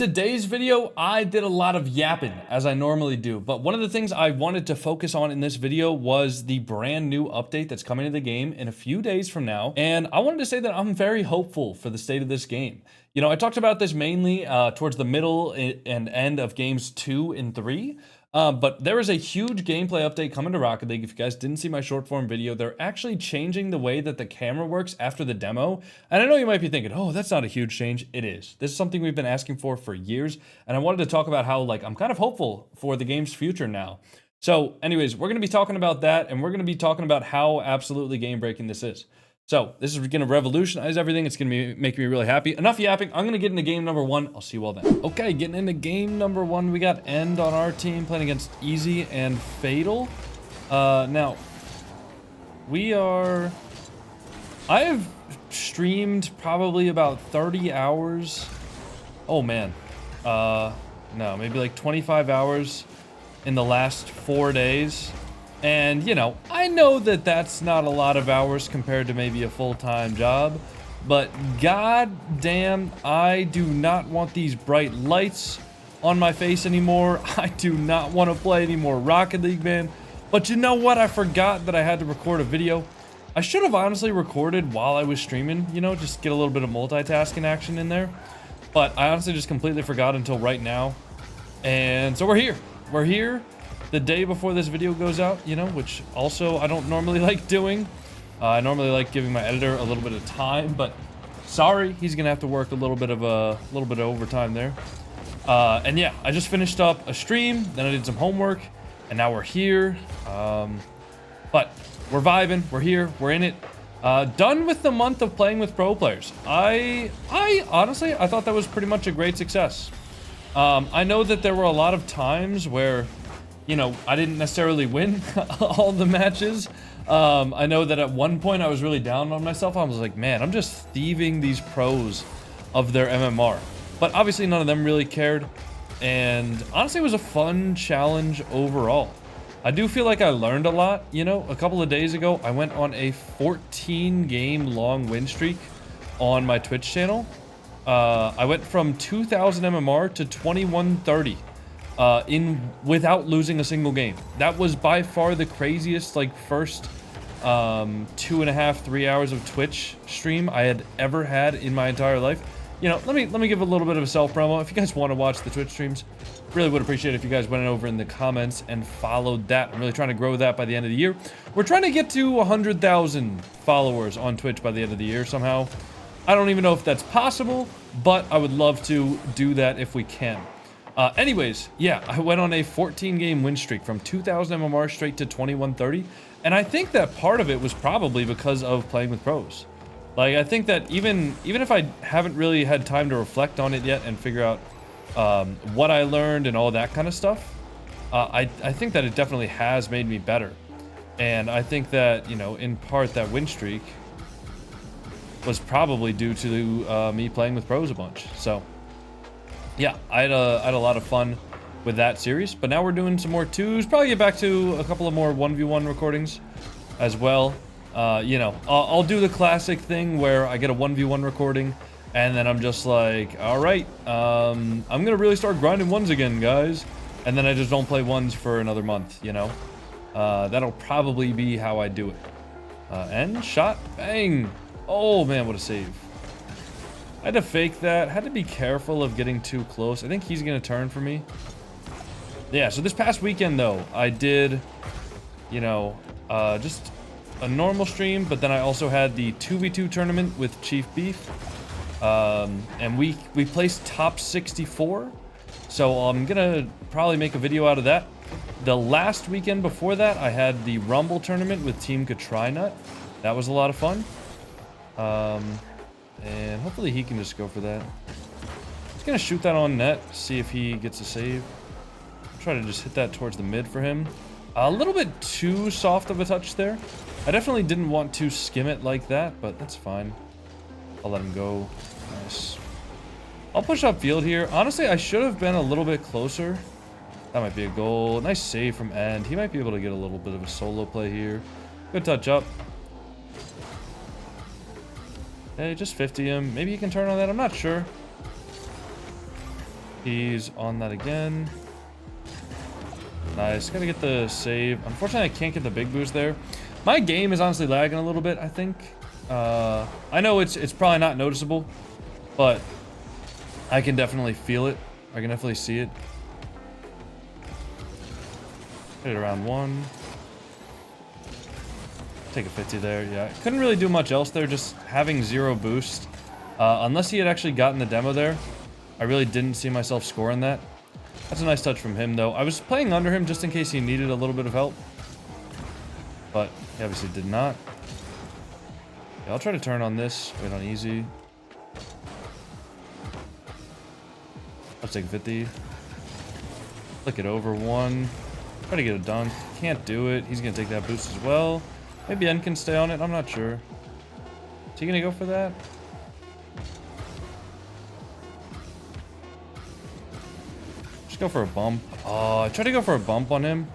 today's video, I did a lot of yapping, as I normally do, but one of the things I wanted to focus on in this video was the brand new update that's coming to the game in a few days from now, and I wanted to say that I'm very hopeful for the state of this game. You know, I talked about this mainly towards the middle and end of games 2 and 3, but there is a huge gameplay update coming to Rocket League. If you guys didn't see my short form video, they're actually changing the way that the camera works after the demo. And I know you might be thinking, oh, that's not a huge change. It is. This is something we've been asking for years. And I wanted to talk about how, like, I'm kind of hopeful for the game's future now. So anyways, we're going to be talking about that, and we're going to be talking about how absolutely game-breaking this is. So this is going to revolutionize everything. It's going to make me really happy. Enough yapping. I'm going to get into game number 1. I'll see you all then. Okay, getting into game number 1. We got End on our team playing against Easy and Fatal. Now, I have streamed probably about 30 hours. Oh, man. No, maybe like 25 hours in the last 4 days. And, you know, I know that that's not a lot of hours compared to maybe a full-time job, but goddamn, I do not want these bright lights on my face anymore. I do not want to play any more Rocket League, man. But you know what? I forgot that I had to record a video. I should have honestly recorded while I was streaming, you know, just get a little bit of multitasking action in there. But I honestly just completely forgot until right now. And so we're here. We're here. The day before this video goes out, you know, which also I don't normally like doing. I normally like giving my editor a little bit of time, but sorry, he's gonna have to work a little bit of overtime there. And yeah, I just finished up a stream, then I did some homework, and now we're here. But we're vibing, we're here, we're in it. Done with the month of playing with pro players. I honestly, I thought that was pretty much a great success. I know that there were a lot of times where, you know, I didn't necessarily win all the matches. I know that at one point I was really down on myself. I was like, man, I'm just thieving these pros of their MMR. But obviously none of them really cared. And honestly, it was a fun challenge overall. I do feel like I learned a lot. You know, a couple of days ago, I went on a 14-game long win streak on my Twitch channel. I went from 2,000 MMR to 2130. Without losing a single game. That was by far the craziest, like, first 2.5, 3 hours of Twitch stream I had ever had in my entire life. You know, let me give a little bit of a self promo. If you guys want to watch the Twitch streams, really would appreciate it if you guys went over in the comments and followed that. I'm really trying to grow that by the end of the year. We're trying to get to 100,000 followers on Twitch by the end of the year somehow. I don't even know if that's possible, but I would love to do that if we can. Anyways, yeah, I went on a 14-game win streak from 2,000 MMR straight to 2130, and I think that part of it was probably because of playing with pros. Like, I think that even if I haven't really had time to reflect on it yet and figure out what I learned and all that kind of stuff, I think that it definitely has made me better. And I think that, you know, in part that win streak was probably due to me playing with pros a bunch. So yeah, I had a lot of fun with that series, but now we're doing some more 2s. Probably get back to a couple of more 1v1 recordings as well. You know, I'll do the classic thing where I get a 1v1 recording, and then I'm just like, all right, I'm gonna really start grinding 1s again, guys. And then I just don't play 1s for another month, you know? That'll probably be how I do it. And shot, bang. Oh man, what a save. I had to fake that. Had to be careful of getting too close. I think he's going to turn for me. Yeah, so this past weekend, though, I did, you know, just a normal stream, but then I also had the 2v2 tournament with Chief Beef. And we placed top 64. So I'm going to probably make a video out of that. The last weekend before that, I had the Rumble tournament with Team Coconut. That was a lot of fun. And hopefully he can just go for that. He's gonna shoot that on net, see if he gets a save. Try to just hit that towards the mid for him. A little bit too soft of a touch there. I definitely didn't want to skim it like that, but that's fine. I'll let him go. Nice. I'll push up field here. Honestly, I should have been a little bit closer. That might be a goal. Nice save from End. He might be able to get a little bit of a solo play here. Good touch up. Hey, just 50 him. Maybe he can turn on that. I'm not sure. He's on that again. Nice. Gotta get the save. Unfortunately, I can't get the big boost there. My game is honestly lagging a little bit, I think. I know it's probably not noticeable, but I can definitely feel it. I can definitely see it. Hit it around 1. Take a 50 there. Yeah, couldn't really do much else there, just having 0 boost. Unless he had actually gotten the demo there, I really didn't see myself scoring that. That's a nice touch from him, though. I was playing under him just in case he needed a little bit of help, but he obviously did not. Yeah, I'll try to turn on this. Wait on easy. Let's take a 50. Flick it over 1. Try to get a dunk. Can't do it. He's going to take that boost as well. Maybe N can stay on it. I'm not sure. Is he going to go for that? Just go for a bump. Oh, I tried to go for a bump on him.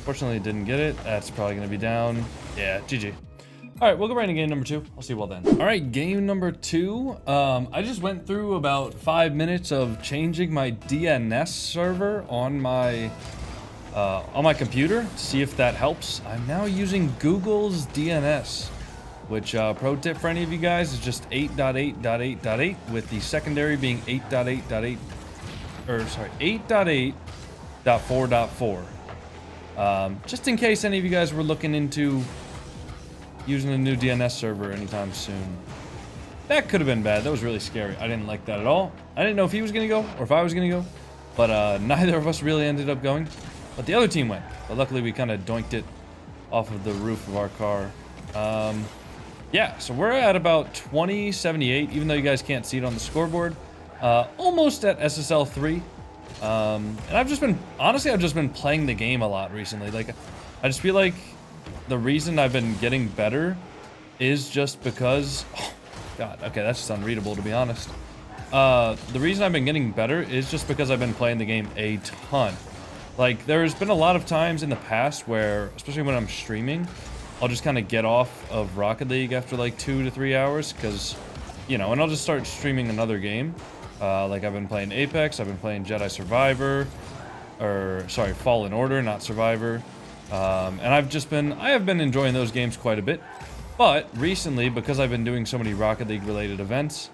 Fortunately, didn't get it. That's probably going to be down. Yeah, GG. All right, we'll go right into game number 2. I'll see you all then. All right, game number 2. I just went through about 5 minutes of changing my DNS server on my computer to see if that helps. I'm now using Google's DNS, which pro tip for any of you guys is just 8.8.8.8 with the secondary being 8.8.8 or sorry 8.8.4.4. Just in case any of you guys were looking into using a new DNS server anytime soon. That could have been bad. That was really scary. I didn't like that at all. I didn't know if he was gonna go or if I was gonna go, but neither of us really ended up going. But the other team went. But luckily we kind of doinked it off of the roof of our car. Yeah, so we're at about 2078, even though you guys can't see it on the scoreboard. Almost at SSL 3. And I've just been playing the game a lot recently. Like, I just feel like the reason I've been getting better is just because, oh God, okay, that's just unreadable to be honest. The reason I've been getting better is just because I've been playing the game a ton. Like, there's been a lot of times in the past where, especially when I'm streaming, I'll just kind of get off of Rocket League after like 2 to 3 hours, because, you know, and I'll just start streaming another game. Like, I've been playing Apex, I've been playing Jedi Survivor, or, sorry, Fallen Order, not Survivor. And I have been enjoying those games quite a bit. But recently, because I've been doing so many Rocket League related events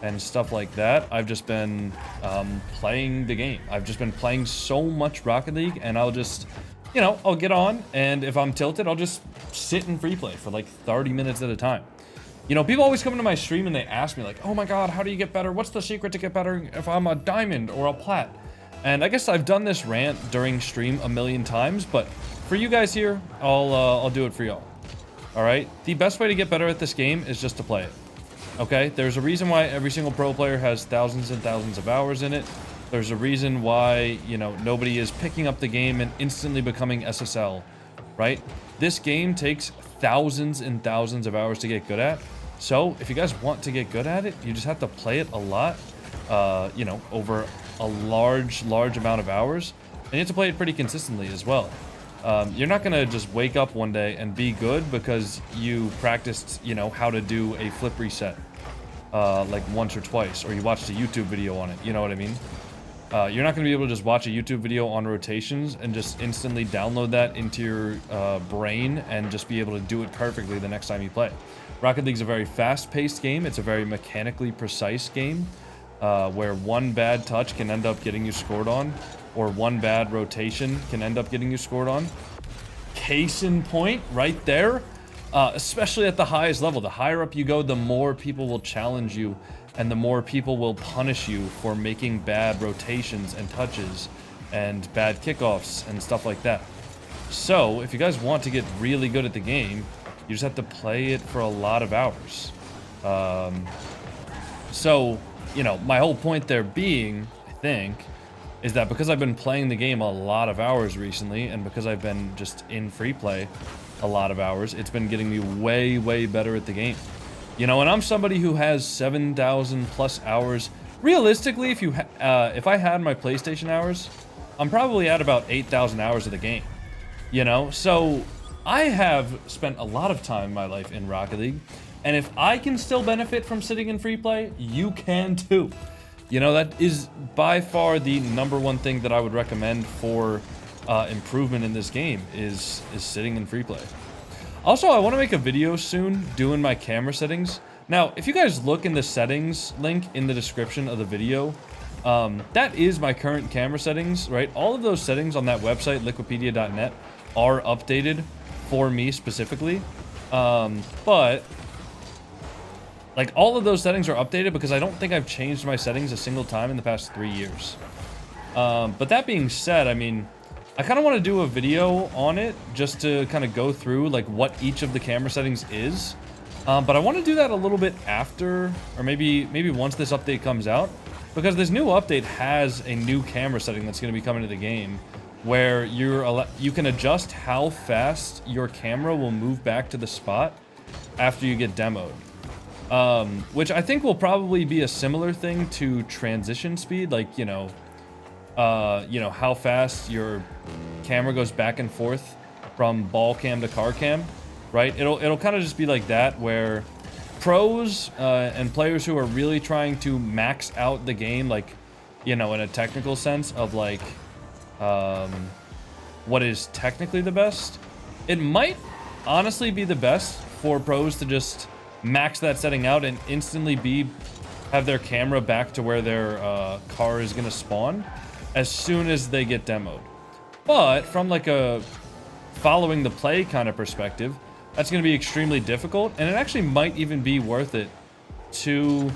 and stuff like that, I've just been playing the game. I've just been playing so much Rocket League, and I'll just, you know, I'll get on, and if I'm tilted, I'll just sit in free play for like 30 minutes at a time. You know, people always come into my stream and they ask me like, oh my God, how do you get better? What's the secret to get better if I'm a diamond or a plat? And I guess I've done this rant during stream a million times, but for you guys here, I'll do it for y'all. All right, the best way to get better at this game is just to play it. Okay, there's a reason why every single pro player has thousands and thousands of hours in it. There's a reason why, you know, nobody is picking up the game and instantly becoming SSL, right? This game takes thousands and thousands of hours to get good at. So if you guys want to get good at it, you just have to play it a lot, you know, over a large amount of hours, and you have to play it pretty consistently as well. You're not gonna just wake up one day and be good because you practiced, you know, how to do a flip reset, like once or twice, or you watched a YouTube video on it, you know what I mean? You're not gonna be able to just watch a YouTube video on rotations and just instantly download that into your brain and just be able to do it perfectly the next time you play. Rocket League's a very fast-paced game. It's a very mechanically precise game, where one bad touch can end up getting you scored on, or one bad rotation can end up getting you scored on. Case in point, right there, especially at the highest level. The higher up you go, the more people will challenge you, and the more people will punish you for making bad rotations and touches, and bad kickoffs, and stuff like that. So, if you guys want to get really good at the game, you just have to play it for a lot of hours. So, you know, my whole point there being, I think, is that because I've been playing the game a lot of hours recently, and because I've been just in free play a lot of hours, it's been getting me way better at the game. You know, and I'm somebody who has 7,000 plus hours. Realistically, if I had my PlayStation hours, I'm probably at about 8,000 hours of the game. You know, so I have spent a lot of time in my life in Rocket League, and if I can still benefit from sitting in free play, you can too. You know, that is by far the #1 thing that I would recommend for improvement in this game is sitting in free play. Also, I want to make a video soon doing my camera settings. Now, if you guys look in the settings link in the description of the video, that is my current camera settings, right? All of those settings on that website, liquipedia.net, are updated for me specifically. But like all of those settings are updated because I don't think I've changed my settings a single time in the past 3 years. But that being said, I mean, I kind of want to do a video on it just to kind of go through like what each of the camera settings is. But I want to do that a little bit after, or maybe once this update comes out, because this new update has a new camera setting that's going to be coming to the game, where you can adjust how fast your camera will move back to the spot after you get demoed. Which I think will probably be a similar thing to transition speed, like, you know, how fast your camera goes back and forth from ball cam to car cam, right? It'll kind of just be like that, where pros and players who are really trying to max out the game, like, you know, in a technical sense of like what is technically the best, it might honestly be the best for pros to just max that setting out and instantly have their camera back to where their car is gonna spawn as soon as they get demoed. But from like a following the play kind of perspective, that's gonna be extremely difficult, and it actually might even be worth it to...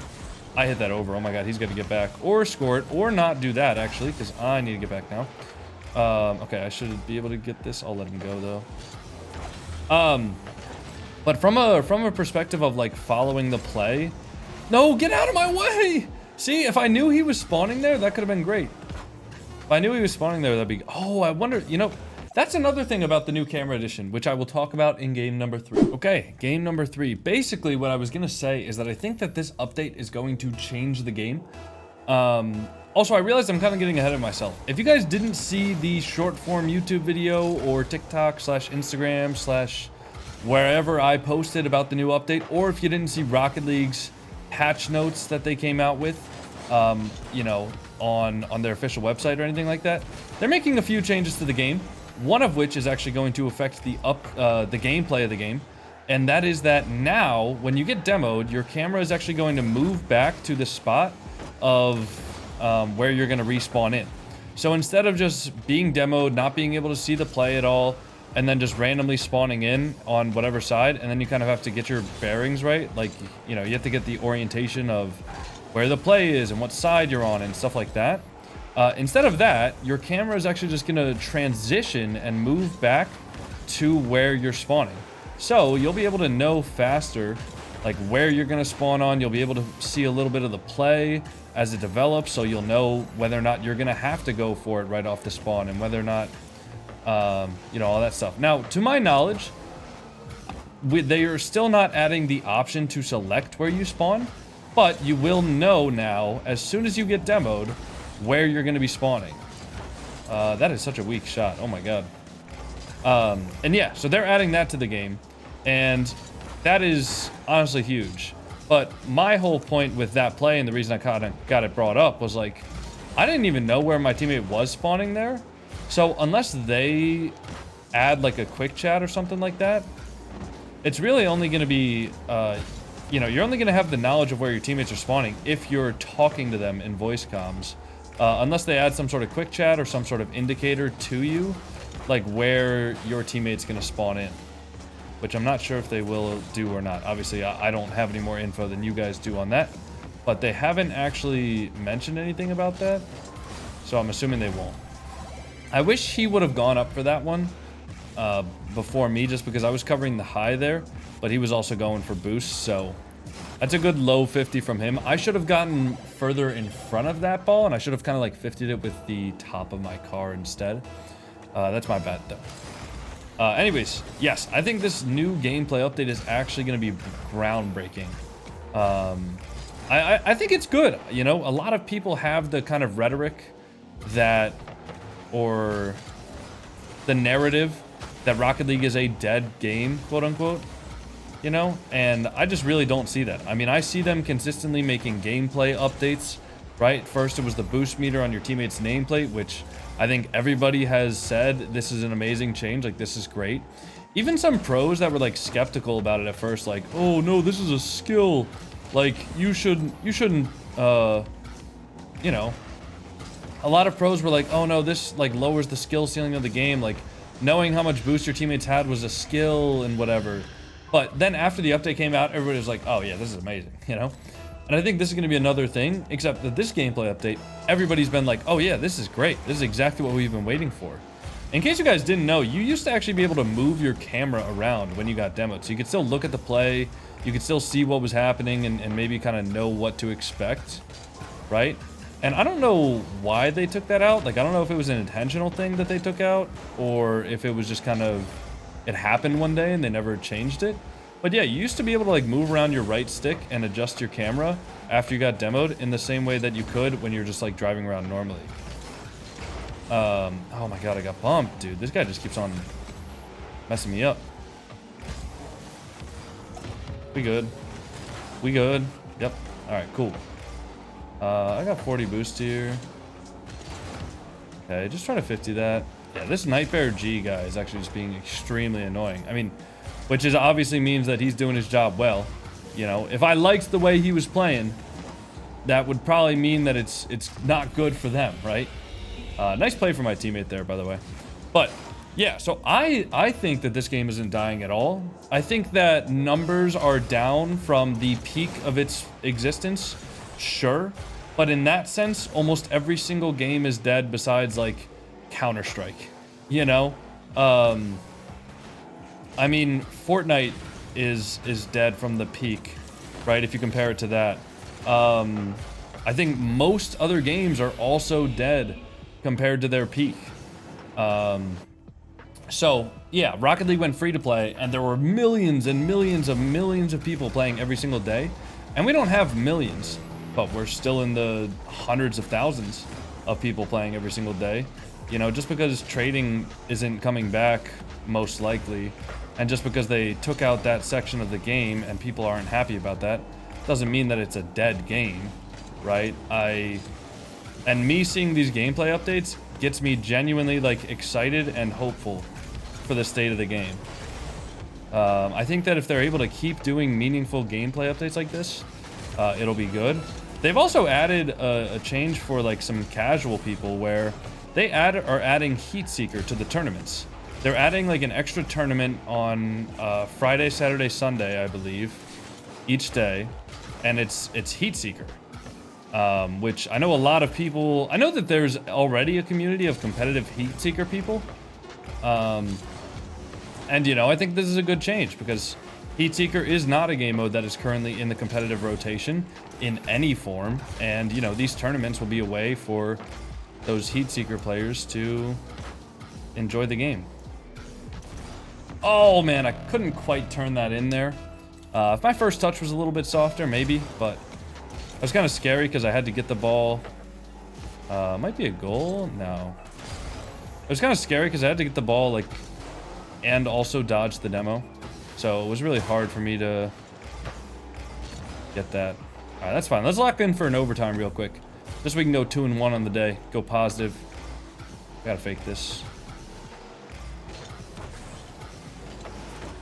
I hit that over. Oh my god, he's gonna get back. Or score it, or not do that, actually, because I need to get back now. Okay, I should be able to get this. I'll let him go, though. But from a perspective of, like, following the play... No, get out of my way! See, if I knew he was spawning there, that could have been great. If I knew he was spawning there, that'd be... Oh, I wonder... You know, that's another thing about the new camera edition, which I will talk about in game number 3. Okay, game number 3. Basically, what I was going to say is that I think that this update is going to change the game. Also, I realized I'm kind of getting ahead of myself. If you guys didn't see the short-form YouTube video or TikTok/Instagram/ wherever I posted about the new update, or if you didn't see Rocket League's patch notes that they came out with, you know, on their official website or anything like that, they're making a few changes to the game. One of which is actually going to affect the gameplay of the game, and that is that now, when you get demoed, your camera is actually going to move back to the spot of where you're going to respawn in. So instead of just being demoed, not being able to see the play at all, and then just randomly spawning in on whatever side, and then you kind of have to get your bearings right, like, you know, you have to get the orientation of where the play is and what side you're on and stuff like that. Instead of that, your camera is actually just going to transition and move back to where you're spawning. So you'll be able to know faster, like, where you're going to spawn on. You'll be able to see a little bit of the play as it develops, so you'll know whether or not you're going to have to go for it right off the spawn, and whether or not, you know, all that stuff. Now, to my knowledge, they are still not adding the option to select where you spawn, but you will know now, as soon as you get demoed, where you're going to be spawning. That is such a weak shot. Oh my god. And yeah, so they're adding that to the game, and that is honestly huge. But my whole point with that play, and the reason I kind of got it brought up, was like, I didn't even know where my teammate was spawning there. So unless they add like a quick chat or something like that, it's really only going to be, you know, you're only going to have the knowledge of where your teammates are spawning if you're talking to them in voice comms. Unless they add some sort of quick chat or some sort of indicator to you, like where your teammate's going to spawn in. Which I'm not sure if they will do or not. Obviously, I don't have any more info than you guys do on that. But they haven't actually mentioned anything about that. So I'm assuming they won't. I wish he would have gone up for that one before me, just because I was covering the high there. But he was also going for boosts, so... That's a good low 50 from him. I should have gotten further in front of that ball, and I should have kind of like 50'd it with the top of my car instead. That's my bad, though. Anyways, yes, I think this new gameplay update is actually going to be groundbreaking. I think it's good. You know, a lot of people have the kind of rhetoric that, or the narrative that Rocket League is a dead game, quote unquote. You know, and I just really don't see that. I mean, I see them consistently making gameplay updates right? First, it was the boost meter on your teammate's nameplate, which I think everybody has said this is an amazing change. Like, this is great. Even some pros that were like skeptical about it at first, like, oh no, this is a skill. Like, you shouldn't, you know, a lot of pros were like, oh no, this like lowers the skill ceiling of the game. Like, knowing how much boost your teammates had was a skill and whatever. But then after the update came out, everybody was like, oh yeah, this is amazing, you know? And I think this is going to be another thing, except that this gameplay update, everybody's been like, oh yeah, this is great. This is exactly what we've been waiting for. In case you guys didn't know, you used to actually be able to move your camera around when you got demoed. So you could still look at the play, you could still see what was happening and maybe kind of know what to expect, right? And I don't know why they took that out. Like, I don't know if it was an intentional thing that they took out, or if it was just kind of, it happened one day and they never changed it. But yeah, you used to be able to like move around your right stick and adjust your camera after you got demoed in the same way that you could when you're just like driving around normally. Oh my god, I got bumped, dude. This guy just keeps on messing me up. We good. We good. Yep. Alright, cool. I got 40 boost here. Okay, just try to 50 that. Yeah, this Nightbear G guy is actually just being extremely annoying. I mean, which is obviously means that he's doing his job well. You know, if I liked the way he was playing, that would probably mean that it's not good for them, right? Nice play for my teammate there, by the way. But yeah, so I think that this game isn't dying at all. I think that numbers are down from the peak of its existence, sure. But in that sense, almost every single game is dead besides like Counter-Strike, you know? I mean, Fortnite is dead from the peak, right? If you compare it to that. I think most other games are also dead compared to their peak. So yeah, Rocket League went free to play and there were millions and millions of people playing every single day. And we don't have millions, but we're still in the hundreds of thousands of people playing every single day. You know, just because trading isn't coming back, most likely, and just because they took out that section of the game and people aren't happy about that, doesn't mean that it's a dead game, right? And me seeing these gameplay updates gets me genuinely like excited and hopeful for the state of the game. I think that if they're able to keep doing meaningful gameplay updates like this, it'll be good. They've also added a change for like some casual people where they are adding Heat Seeker to the tournaments. They're adding like an extra tournament on Friday, Saturday, Sunday, I believe, each day, and it's Heat Seeker. Which I know a lot of people, I know that there's already a community of competitive Heat Seeker people. And you know, I think this is a good change because Heat Seeker is not a game mode that is currently in the competitive rotation in any form. And you know, these tournaments will be a way for those Heat Seeker players to enjoy the game. Oh man, I couldn't quite turn that in there. If my first touch was a little bit softer, maybe, but it was kind of scary because I had to get the ball. Might be a goal? No. It was kind of scary because I had to get the ball, like, and also dodge the demo. So it was really hard for me to get that. All right, that's fine. Let's lock in for an overtime real quick. Just so we can go 2-1 on the day. Go positive. Gotta fake this.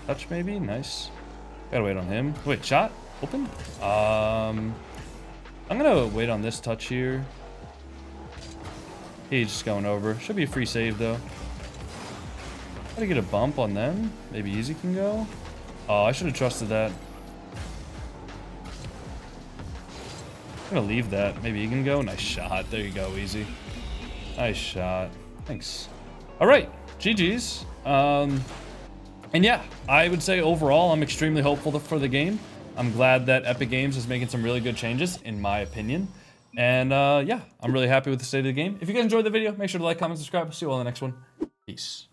Touch maybe? Nice. Gotta wait on him. Wait, shot? Open? I'm gonna wait on this touch here. He's just going over. Should be a free save though. Gotta get a bump on them. Maybe Easy can go. Oh, I should have trusted that. I'm gonna leave that. Maybe he can go. Nice shot. There you go, Easy. Nice shot. Thanks. All right, GG's. And yeah, I would say overall, I'm extremely hopeful for the game. I'm glad that Epic Games is making some really good changes, in my opinion. And yeah, I'm really happy with the state of the game. If you guys enjoyed the video, make sure to like, comment, subscribe. See you all in the next one. Peace.